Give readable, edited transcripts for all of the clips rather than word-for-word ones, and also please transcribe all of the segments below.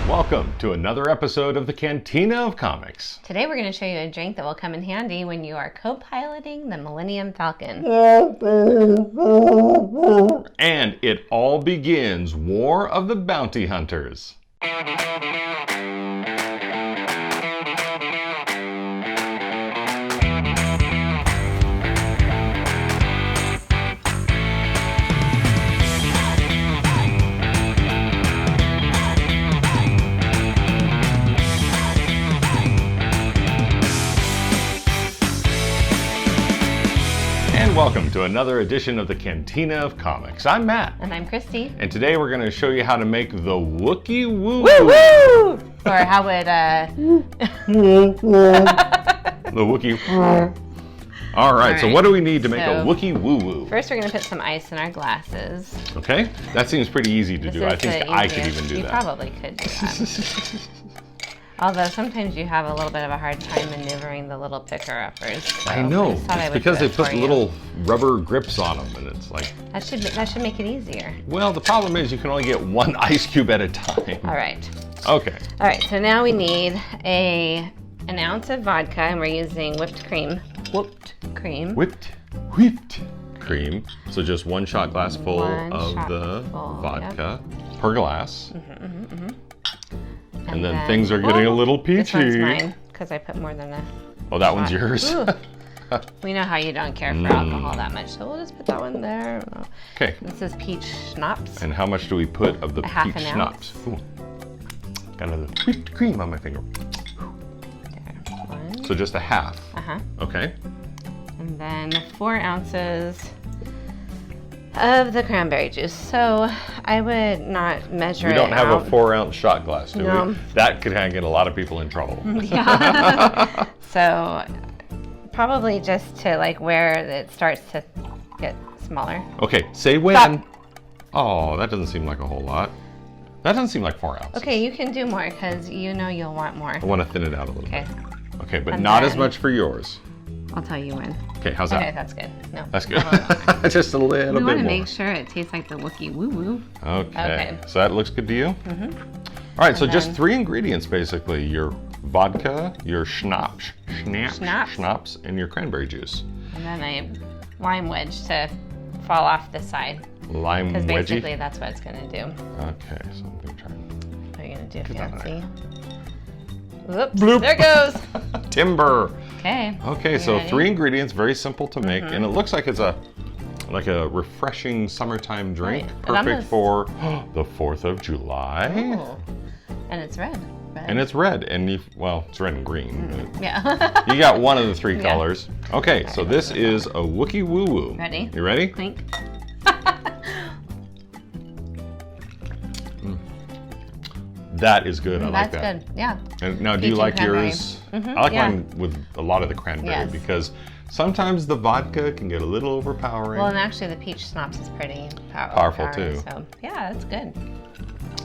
Welcome to another episode of the Cantina of Comics. Today we're going to show you a drink that will come in handy when you are co-piloting the Millennium Falcon. And it all begins War of the Bounty Hunters. Welcome to another edition of the Cantina of Comics. I'm Matt. And I'm Kristi. And today we're going to show you how to make the Wookie Woo Woo Woo! Or how would, the Wookie. All right, so what do we need to make a Wookie Woo Woo? First we're going to put some ice in our glasses. Okay, that seems pretty easy to do. I think I could even do that. You probably could do that. Although sometimes you have a little bit of a hard time maneuvering the little picker-uppers. So I know, it's because they put little rubber grips on them, and it's like... That should make it easier. Well, the problem is you can only get one ice cube at a time. All right. Okay. All right, so now we need an ounce of vodka, and we're using whipped cream. Whipped cream. So just one shot glass full of the vodka per glass. And then things are getting a little peachy. This one's mine, because I put more than a Oh, that one's yours? We know how you don't care for alcohol that much, so we'll just put that one there. Okay. This is peach schnapps. And how much do we put of the peach schnapps? Ooh. Got another whipped cream on my finger. There, one. So just a half. Okay. And then 4 ounces of the cranberry juice. So I would not measure it out. We don't have a 4-ounce shot glass, do we? That could get a lot of people in trouble. Yeah. So probably just to like where it starts to get smaller. Okay, say when. Stop. Oh, that doesn't seem like a whole lot. That doesn't seem like 4 ounces. Okay, you can do more because you know you'll want more. I want to thin it out a little bit. Okay, but and not as much for yours. I'll tell you when. Okay, how's that? Okay, that's good. No. That's good. Just a little bit more. We want to make sure it tastes like the Wookie Woo Woo. Okay. So that looks good to you? All right, so just 3 ingredients basically. Your vodka, your schnapps, and your cranberry juice. And then a lime wedge to fall off the side. Lime wedge? Because basically that's what it's going to do. Okay, so I'm going to try. What are you going to do, fancy? Whoops, bloop. There it goes. Timber. Okay. Okay, so ready? 3 ingredients, very simple to make, and it looks like it's a refreshing summertime drink, perfect for the 4th of July. Oh. And it's red. And it's red, and it's red and green. Yeah. You got one of the 3 colors. Okay, so this is a Wookie Woo Woo. Ready? You ready? Clink. That is good. I like that. That's good. Yeah. And now, do you like yours? I like mine with a lot of the cranberry because sometimes the vodka can get a little overpowering. Well, and actually the peach schnapps is pretty powerful too. So yeah, that's good.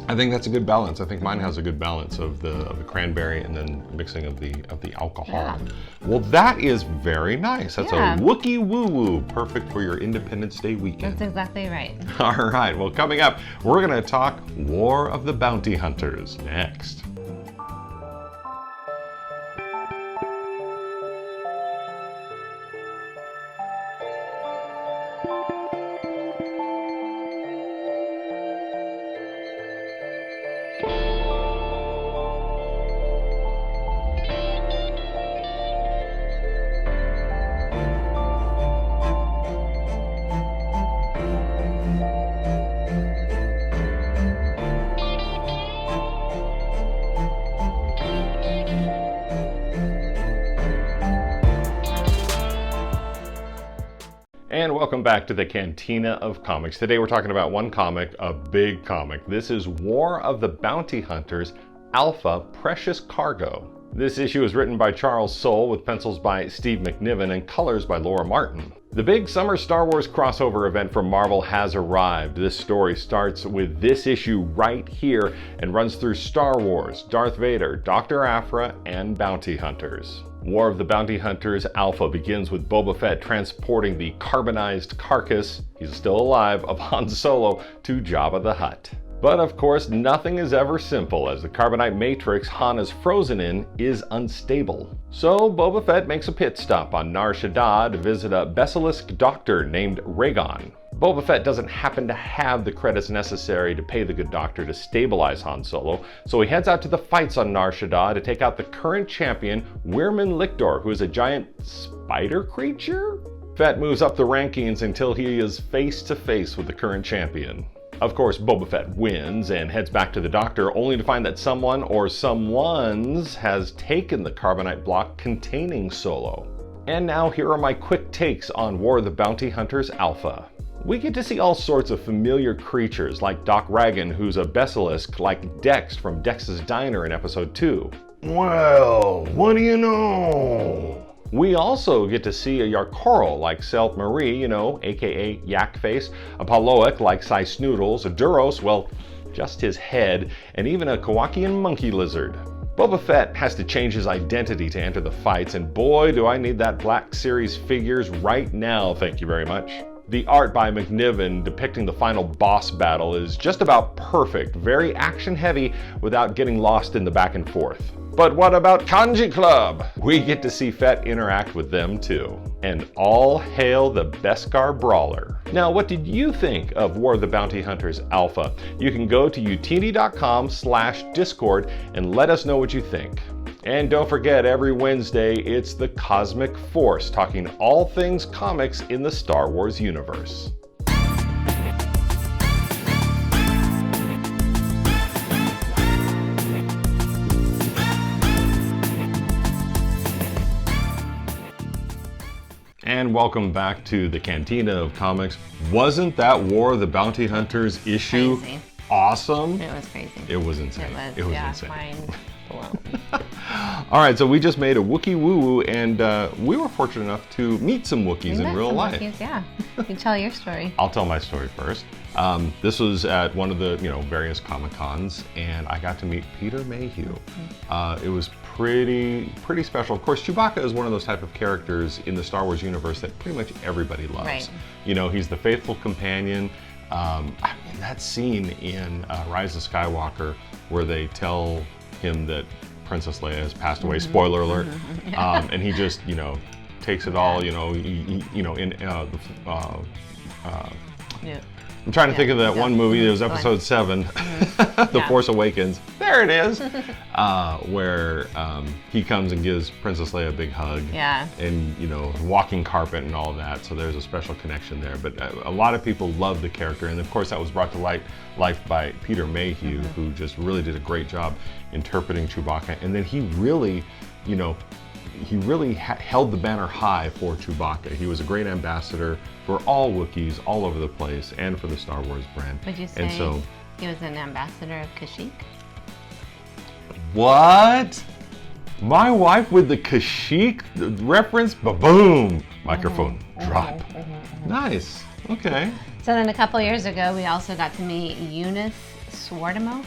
I think that's a good balance. I think mine has a good balance of the cranberry and then mixing of the alcohol. Yeah. Well, that is very nice. That's a Wookie Woo Woo, perfect for your Independence Day weekend. That's exactly right. All right. Well, coming up, we're going to talk War of the Bounty Hunters next. And welcome back to the Cantina of Comics. Today we're talking about one comic, a big comic. This is War of the Bounty Hunters, Alpha Precious Cargo. This issue is written by Charles Soule with pencils by Steve McNiven and colors by Laura Martin. The big summer Star Wars crossover event from Marvel has arrived. This story starts with this issue right here and runs through Star Wars, Darth Vader, Dr. Aphra, and bounty hunters. War of the Bounty Hunters Alpha begins with Boba Fett transporting the carbonized carcass, he's still alive, of Han Solo to Jabba the Hutt. But of course, nothing is ever simple, as the carbonite matrix Han is frozen in is unstable. So Boba Fett makes a pit stop on Nar Shaddaa to visit a basilisk doctor named Raygon. Boba Fett doesn't happen to have the credits necessary to pay the good doctor to stabilize Han Solo, so he heads out to the fights on Nar Shaddaa to take out the current champion, Wyrman Lictor, who is a giant spider creature? Fett moves up the rankings until he is face to face with the current champion. Of course, Boba Fett wins and heads back to the doctor, only to find that someone or someones has taken the carbonite block containing Solo. And now here are my quick takes on War of the Bounty Hunters Alpha. We get to see all sorts of familiar creatures like Doc Ragan, who's a basilisk like Dex from Dex's Diner in episode 2. Well, what do you know? We also get to see a Yarkoro like Selt Marie, aka Yakface, a Paloic like Sai Snoodles, a Duros, well, just his head, and even a Kowakian monkey lizard. Boba Fett has to change his identity to enter the fights, and boy do I need that Black Series figures right now, thank you very much. The art by McNiven depicting the final boss battle is just about perfect, very action heavy without getting lost in the back and forth. But what about Kanji Club? We get to see Fett interact with them too. And all hail the Beskar Brawler. Now, what did you think of War of the Bounty Hunters Alpha? You can go to youtini.com/discord and let us know what you think. And don't forget, every Wednesday, it's the Cosmic Force, talking all things comics in the Star Wars universe. And welcome back to the Cantina of Comics. Wasn't that War of the Bounty Hunters issue Crazy. Awesome? It was crazy. It was insane. It was insane. Mind blown. All right, so we just made a Wookie Woo Woo, and we were fortunate enough to meet some Wookiees in real life. Wookiees, yeah. You tell your story. I'll tell my story first. This was at one of the various Comic-Cons, and I got to meet Peter Mayhew. It was pretty special. Of course, Chewbacca is one of those type of characters in the Star Wars universe that pretty much everybody loves. Right. He's the faithful companion. That scene in Rise of Skywalker where they tell him that Princess Leia has passed away, spoiler alert, and he just, takes it all, I'm trying to think of that one movie, it was episode 7, The Force Awakens, there it is, where he comes and gives Princess Leia a big hug, and walking carpet and all that, so there's a special connection there. But a lot of people love the character, and of course that was brought to life by Peter Mayhew, who just really did a great job interpreting Chewbacca, and then he really, held the banner high for Chewbacca. He was a great ambassador for all Wookiees all over the place and for the Star Wars brand. Would you say he was an ambassador of Kashyyyk? What? My wife with the Kashyyyk reference? Ba-boom! Microphone drop. Nice. Okay. So then a couple years ago, we also got to meet Eunice Swatamo.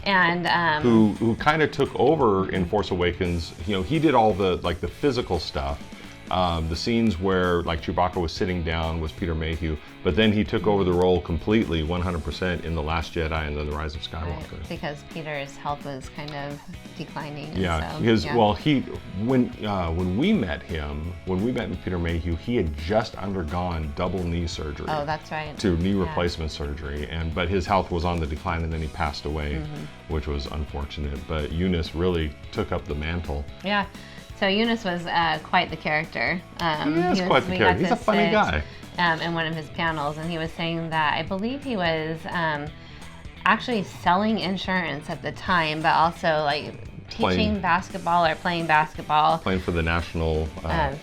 And who kind of took over in Force Awakens. He did all the physical stuff. The scenes where Chewbacca was sitting down was Peter Mayhew, but then he took over the role completely, 100% in The Last Jedi and then The Rise of Skywalker. Right, because Peter's health was kind of declining. Yeah, so, because when we met Peter Mayhew, he had just undergone double knee surgery. Oh, that's right. To knee replacement surgery, but his health was on the decline, and then he passed away, which was unfortunate. But Eunice really took up the mantle. Yeah. So Eunice was quite the character. He is quite the character. He's a funny guy. In one of his panels, and he was saying that I believe he was actually selling insurance at the time, but also teaching basketball or playing basketball. Playing for the national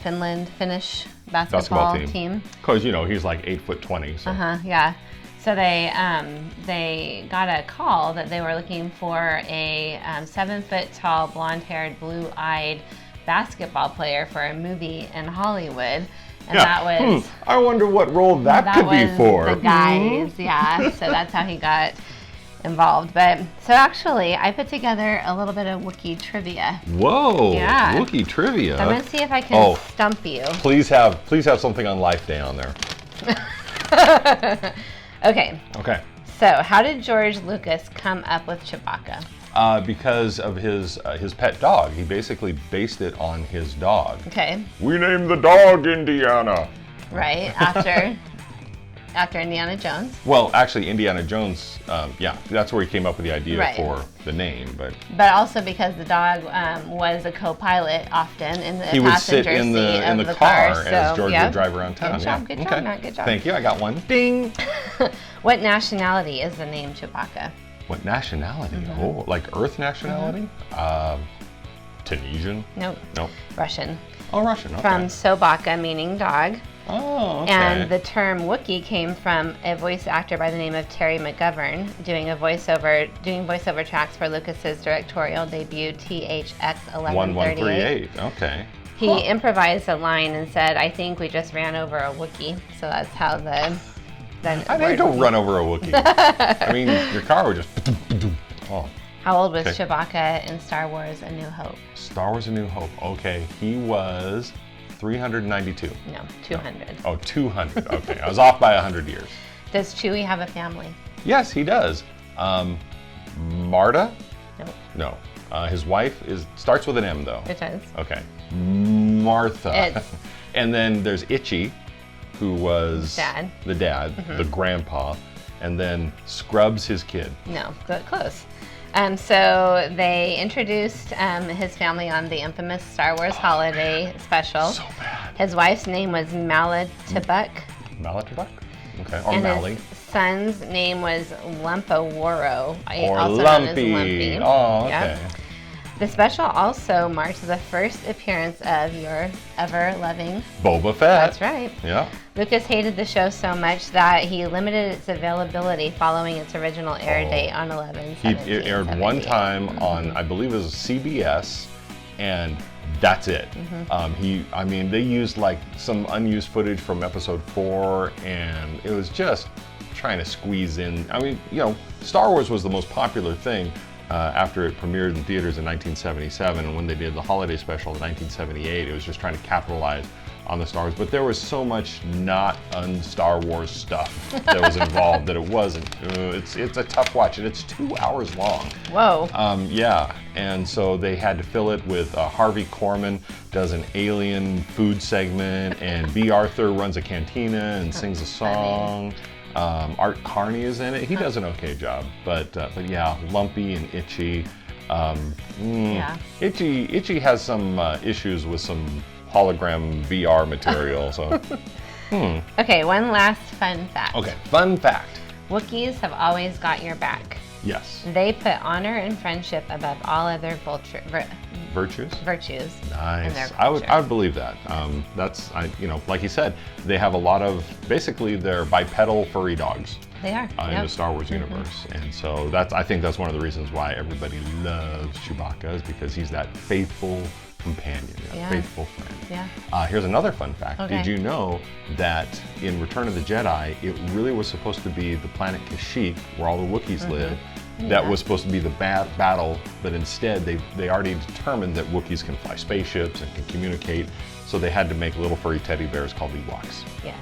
Finnish basketball team. Because he's 8'20". So. Yeah. So they got a call that they were looking for a 7-foot tall, blonde-haired, blue-eyed basketball player for a movie in Hollywood. And that was... I wonder what role that could be for. The guys, So that's how he got involved. But so actually, I put together a little bit of Wookiee trivia. Whoa! Yeah. Wookiee trivia. So I'm gonna see if I can stump you. Please have something on Life Day on there. Okay. Okay. So, how did George Lucas come up with Chewbacca? Because of his pet dog. He basically based it on his dog. Okay. We named the dog Indiana. Right, after Indiana Jones. Well, actually, Indiana Jones, yeah, that's where he came up with the idea for the name. But also because the dog was a co-pilot often in the he would sit passenger in seat the of the car car. as So, George would drive around town. Good job, Matt. Good job. Thank you. I got one. Ding. What nationality is the name Chewbacca? What nationality? Mm-hmm. Oh, like Earth nationality? Tunisian? Nope. Nope. Russian. Oh, Russian. Okay. From Sobaka, meaning dog. Oh, okay. And the term Wookiee came from a voice actor by the name of Terry McGovern doing voiceover tracks for Lucas's directorial debut THX 1138. 1138. Okay. He improvised a line and said, "I think we just ran over a Wookiee." So that's how the I think don't run over a Wookiee. I mean, your car would just. Oh. How old was Chewbacca in Star Wars: A New Hope? Star Wars: A New Hope. Okay, he was 392. No, 200. Oh, 200. Okay, I was off by 100 years. Does Chewie have a family? Yes, he does. Marta? Nope. No. His wife starts with an M though. It does. Okay. Martha. It's And then there's Itchy, who was the dad, the grandpa, and then Scrubs, his kid. No, but close. So they introduced his family on the infamous Star Wars holiday special. So bad. His wife's name was Malatabuk. Malatabuk? Okay, or And Mally. his son's name was Lumpaworo, Or also Lumpy. known as Lumpy. Oh, okay. Yep. The special also marks the first appearance of your ever-loving Boba Fett. That's right. Yeah. Lucas hated the show so much that he limited its availability following its original air date on 11/17/78. It aired one time on, I believe it was CBS, and that's it. They used like some unused footage from episode 4, and it was just trying to squeeze in. I mean, Star Wars was the most popular thing after it premiered in theaters in 1977, and when they did the holiday special in 1978, it was just trying to capitalize on the Star Wars. But there was so much not un-Star Wars stuff that was involved that it wasn't. It's a tough watch, and it's 2 hours long. Whoa. Yeah, and so they had to fill it with Harvey Korman does an alien food segment, and B. Arthur runs a cantina and sings a song. Art Carney is in it. He does an okay job, but yeah, Lumpy and Itchy. Itchy has some issues with some hologram VR material. So. Okay, one last fun fact. Okay, fun fact. Wookiees have always got your back. Yes. They put honor and friendship above all other virtues. Nice. I would believe that. Like you said, they have a lot of, basically they're bipedal furry dogs. They are. In the Star Wars universe. And so I think that's one of the reasons why everybody loves Chewbacca, is because he's that faithful companion, faithful friend. Yeah. Here's another fun fact. Okay. Did you know that in Return of the Jedi, it really was supposed to be the planet Kashyyyk, where all the Wookiees live, that was supposed to be the battle, but instead they already determined that Wookiees can fly spaceships and can communicate, so they had to make little furry teddy bears called Ewoks. Yes,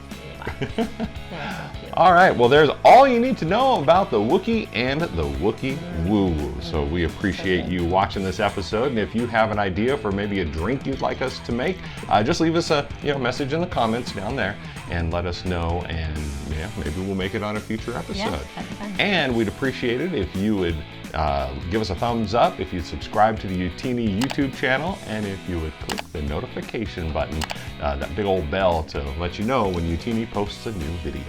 All right, well, there's all you need to know about the Wookiee and the Wookie Woo Woo. So we appreciate you watching this episode, and if you have an idea for maybe a drink you'd like us to make, just leave us a message in the comments down there and let us know, and maybe we'll make it on a future episode. Yes, that's fun. And we'd appreciate it if you would give us a thumbs up, if you'd subscribe to the Youtini YouTube channel, and if you would click the notification button, that big old bell, to let you know when Youtini posts a new video.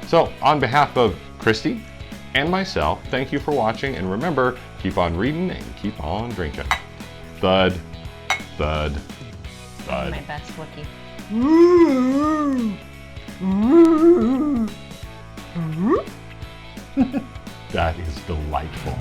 So, on behalf of Kristi and myself, thank you for watching, and remember, keep on reading and keep on drinking. Thud, thud, thud. My best Wookiee. That is delightful.